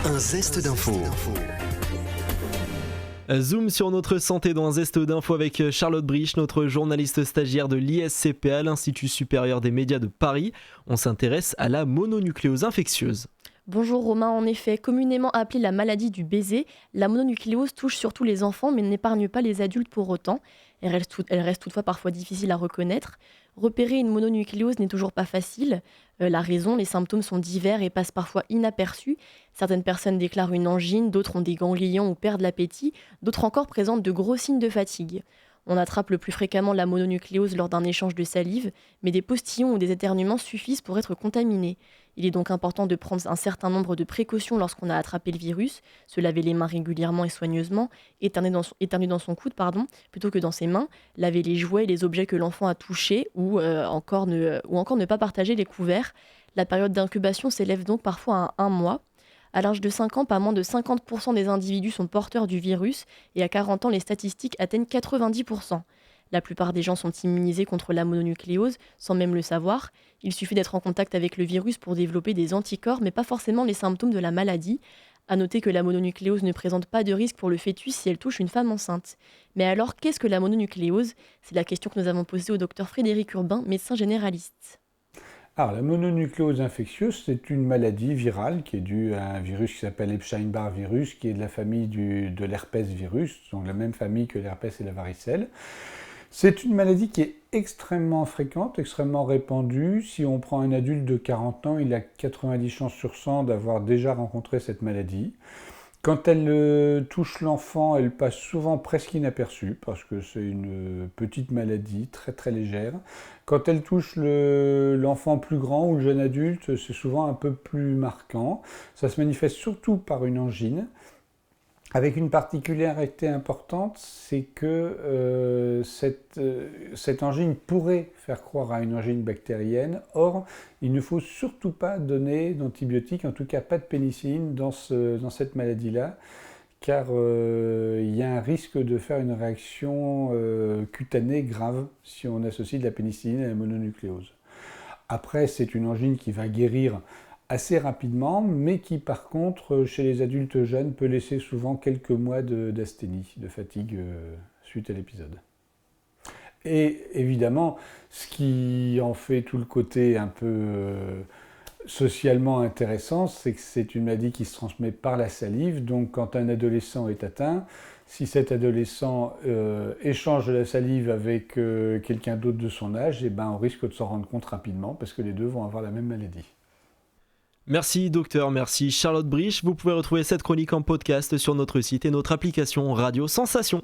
Un zeste d'info. Zoom sur notre santé dans un zeste d'info avec Charlotte Brich, notre journaliste stagiaire de l'ISCPA, l'Institut supérieur des médias de Paris. On s'intéresse à la mononucléose infectieuse. Bonjour Romain, en effet, communément appelée la maladie du baiser, la mononucléose touche surtout les enfants mais n'épargne pas les adultes pour autant. Elle reste toutefois parfois difficile à reconnaître. Repérer une mononucléose n'est toujours pas facile. La raison, les symptômes sont divers et passent parfois inaperçus. Certaines personnes déclarent une angine, d'autres ont des ganglions ou perdent l'appétit, d'autres encore présentent de gros signes de fatigue. On attrape le plus fréquemment la mononucléose lors d'un échange de salive, mais des postillons ou des éternuements suffisent pour être contaminés. Il est donc important de prendre un certain nombre de précautions lorsqu'on a attrapé le virus, se laver les mains régulièrement et soigneusement, éternuer dans son coude plutôt que dans ses mains, laver les jouets et les objets que l'enfant a touchés ou encore ne pas partager les couverts. La période d'incubation s'élève donc parfois à 1 mois. À l'âge de 5 ans, pas moins de 50% des individus sont porteurs du virus et à 40 ans, les statistiques atteignent 90%. La plupart des gens sont immunisés contre la mononucléose sans même le savoir. Il suffit d'être en contact avec le virus pour développer des anticorps, mais pas forcément les symptômes de la maladie. À noter que la mononucléose ne présente pas de risque pour le fœtus si elle touche une femme enceinte. Mais alors, qu'est-ce que la mononucléose ? C'est la question que nous avons posée au docteur Frédéric Urbain, médecin généraliste. Alors, la mononucléose infectieuse, c'est une maladie virale qui est due à un virus qui s'appelle Epstein-Barr virus, qui est de la famille de l'herpès virus, donc la même famille que l'herpès et la varicelle. C'est une maladie qui est extrêmement fréquente, extrêmement répandue. Si on prend un adulte de 40 ans, il a 90 chances sur 100 d'avoir déjà rencontré cette maladie. Quand elle touche l'enfant, elle passe souvent presque inaperçue parce que c'est une petite maladie très très légère. Quand elle touche l'enfant plus grand ou le jeune adulte, c'est souvent un peu plus marquant. Ça se manifeste surtout par une angine. Avec une particularité importante, c'est que cette angine pourrait faire croire à une angine bactérienne. Or, il ne faut surtout pas donner d'antibiotiques, en tout cas pas de pénicilline dans cette maladie-là, car il y a un risque de faire une réaction cutanée grave si on associe de la pénicilline à la mononucléose. Après, c'est une angine qui va guérir assez rapidement, mais qui par contre, chez les adultes jeunes, peut laisser souvent quelques mois d'asthénie, de fatigue suite à l'épisode. Et évidemment, ce qui en fait tout le côté un peu socialement intéressant, c'est que c'est une maladie qui se transmet par la salive, donc quand un adolescent est atteint, si cet adolescent échange de la salive avec quelqu'un d'autre de son âge, on risque de s'en rendre compte rapidement, parce que les deux vont avoir la même maladie. Merci docteur, merci Charlotte Brich. Vous pouvez retrouver cette chronique en podcast sur notre site et notre application Radio Sensation.